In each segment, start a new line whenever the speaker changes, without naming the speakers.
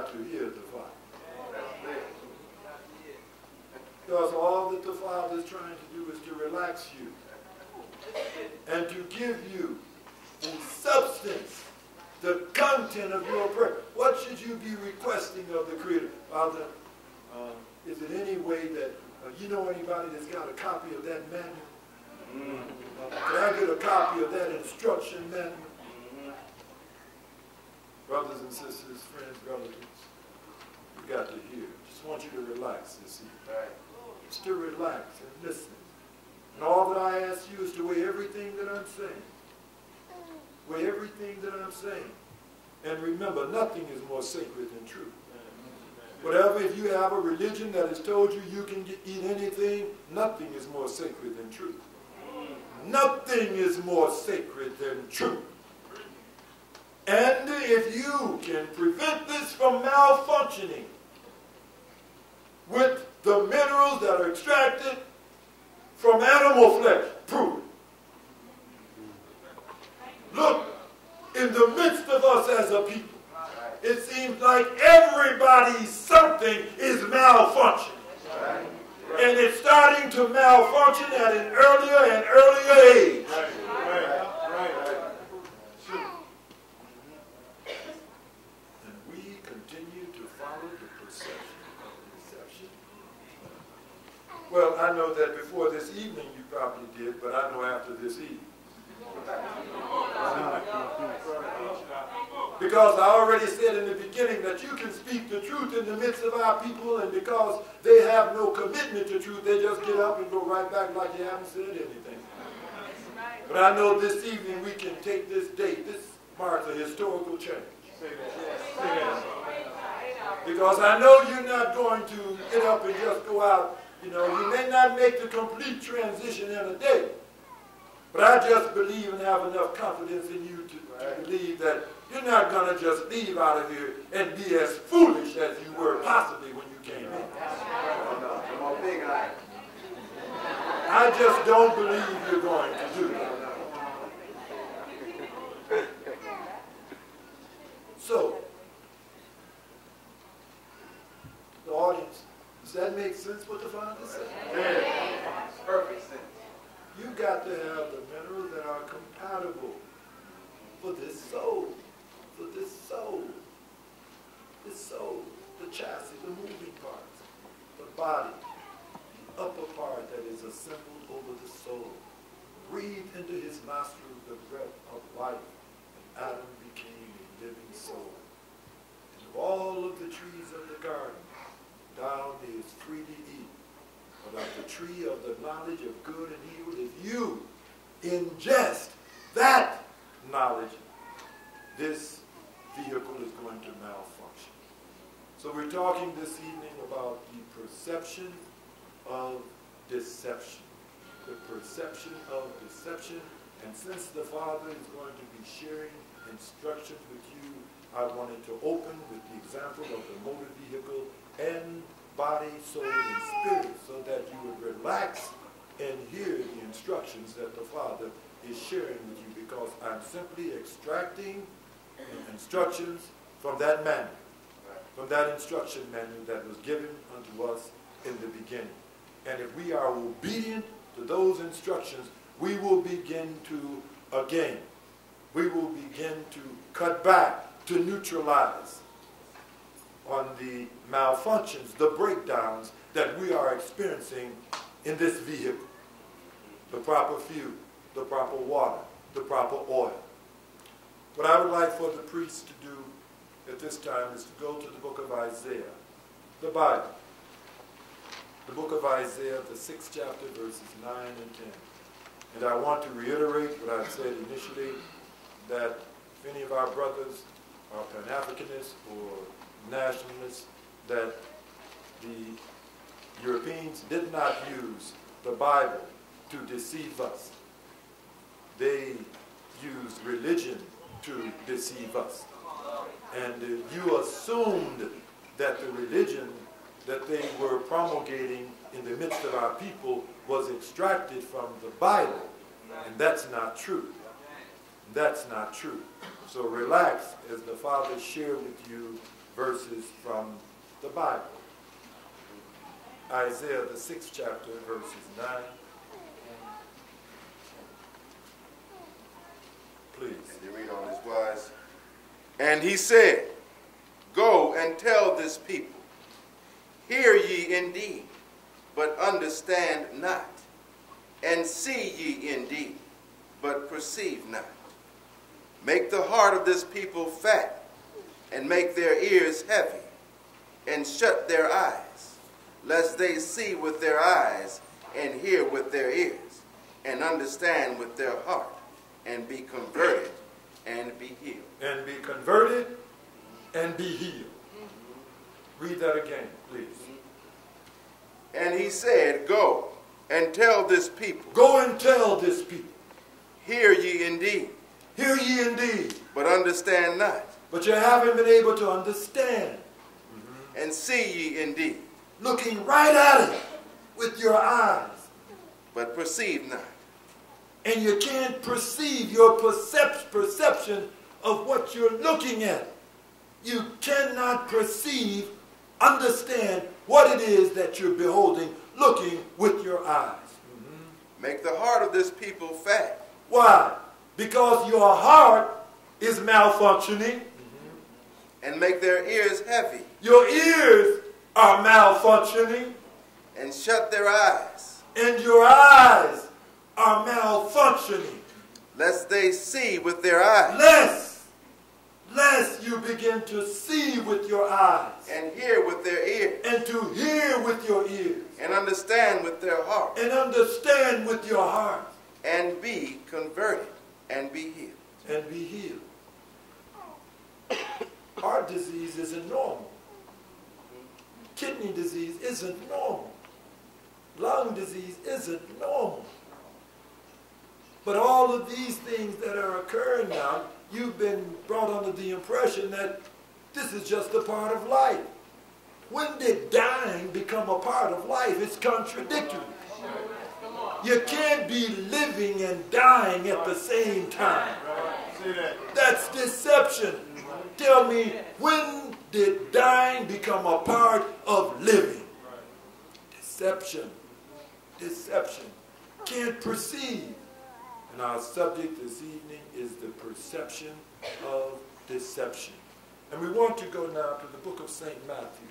got to hear the Father. Because all that the Father is trying to do is to relax you and to give you in substance the content of your prayer. What should you be requesting of the Creator? Father, is it any way that you know anybody that's got a copy of that manual? Can I get a copy of that instruction manual? Brothers and sisters, friends, relatives, you got to hear. Just want you to relax this evening. Just to relax and listen. And all that I ask you is to weigh everything that I'm saying. Weigh everything that I'm saying. And remember, nothing is more sacred than truth. Whatever, if you have a religion that has told you you can eat anything, nothing is more sacred than truth. Nothing is more sacred than truth. And if you can prevent this from malfunctioning with the minerals that are extracted from animal flesh, prove it. Look, in the midst of us as a people, it seems like everybody's something is malfunctioning. And it's starting to malfunction at an earlier and earlier age. And we continue to follow the perception of deception. Well, I know that before this evening you probably did, but I know after this evening. Because I already said in the beginning that you can speak the truth in the midst of our people, and because they have no commitment to truth, they just get up and go right back like you haven't said anything. But I know this evening we can take this date. This marks a historical change. Because I know you're not going to get up and just go out. You know, you may not make the complete transition in a day. But I just believe and have enough confidence in you to believe that you're not going to just leave out of here and be as foolish as you were possibly when you came in. I just don't believe you're going to do that. So, the audience, does that make sense what the Father said?
Perfect sense.
You got to have the minerals that are compatible for this soul. For this soul. This soul. The chassis, the moving parts. The body. The upper part that is assembled over the soul. Breathed into his nostrils the breath of life. And Adam became a living soul. And of all of the trees of the garden, thou mayest freely eat. But of the tree of the knowledge of good and evil, if you ingest that knowledge, this vehicle is going to malfunction. So we're talking this evening about the perception of deception. The perception of deception. And since the Father is going to be sharing instructions with you, I wanted to open with the example of the motor vehicle and body, soul, and spirit, so that you would relax and hear the instructions that the Father is sharing with you, because I'm simply extracting instructions from that manual, from that instruction manual that was given unto us in the beginning. And if we are obedient to those instructions, we will begin to, again, we will begin to cut back, to neutralize on the malfunctions, the breakdowns that we are experiencing in this vehicle. The proper fuel, the proper water, the proper oil. What I would like for the priests to do at this time is to go to the book of Isaiah, the Bible. The book of Isaiah, the 6th chapter, verses 9 and 10. And I want to reiterate what I said initially, that if any of our brothers are Pan-Africanists or nationalists, that the Europeans did not use the Bible to deceive us. They used religion to deceive us. And you assumed that the religion that they were promulgating in the midst of our people was extracted from the Bible. And that's not true. That's not true. So relax as the Father shared with you verses from the Bible. Isaiah, the 6th chapter, verses 9. Please.
And you read on this wise. And he said, go and tell this people, hear ye indeed, but understand not, and see ye indeed, but perceive not. Make the heart of this people fat, and make their ears heavy, and shut their eyes, lest they see with their eyes, and hear with their ears, and understand with their heart, and be converted, and be healed.
And be converted, and be healed. Read that again, please.
And he said, go and tell this people.
Go and tell this people.
Hear ye indeed.
Hear ye indeed.
But understand not.
But you haven't been able to understand.
And see ye indeed.
Looking right at it with your eyes.
But perceive not.
And you can't perceive your perception of what you're looking at. You cannot perceive, understand what it is that you're beholding, looking with your eyes.
Make the heart of this people fat.
Why? Because your heart is malfunctioning.
And make their ears heavy.
Your ears are malfunctioning.
And shut their eyes.
And your eyes are malfunctioning.
Lest they see with their eyes.
Lest you begin to see with your eyes.
And hear with their ears.
And to hear with your ears.
And understand with their heart.
And understand with your heart.
And be converted. And be healed.
And be healed. Heart disease isn't normal. Kidney disease isn't normal. Lung disease isn't normal. But all of these things that are occurring now, you've been brought under the impression that this is just a part of life. When did dying become a part of life? It's contradictory. You can't be living and dying at the same time. That's deception. Tell me, when did dying become a part of living? Deception. Deception. Can't perceive. And our subject this evening is the perception of deception. And we want to go now to the book of St. Matthew,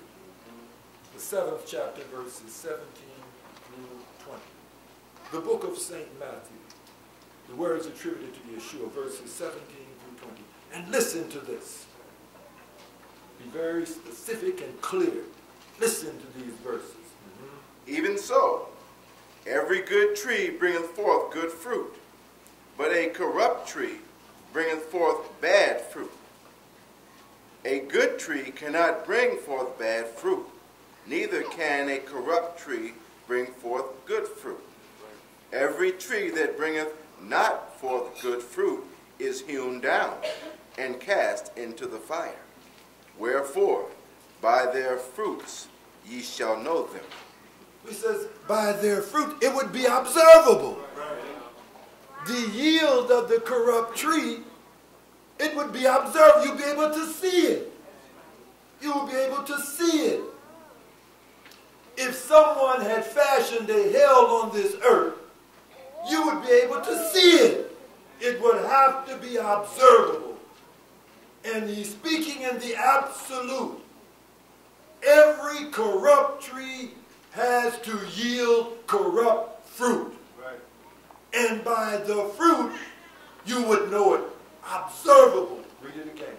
the 7th chapter, verses 17 through 20. The book of St. Matthew, the words attributed to Yeshua, verses 17 through 20. And listen to this. Be very specific and clear. Listen to these verses.
Even so, every good tree bringeth forth good fruit, but a corrupt tree bringeth forth bad fruit. A good tree cannot bring forth bad fruit, neither can a corrupt tree bring forth good fruit. Every tree that bringeth not forth good fruit is hewn down and cast into the fire. Wherefore, by their fruits ye shall know them.
He says, by their fruit, it would be observable. The yield of the corrupt tree, it would be observed. You'd be able to see it. You would be able to see it. If someone had fashioned a hell on this earth, you would be able to see it. It would have to be observable. And he's speaking in the absolute. Every corrupt tree has to yield corrupt fruit. Right. And by the fruit, you would know it. Observable. Read it again.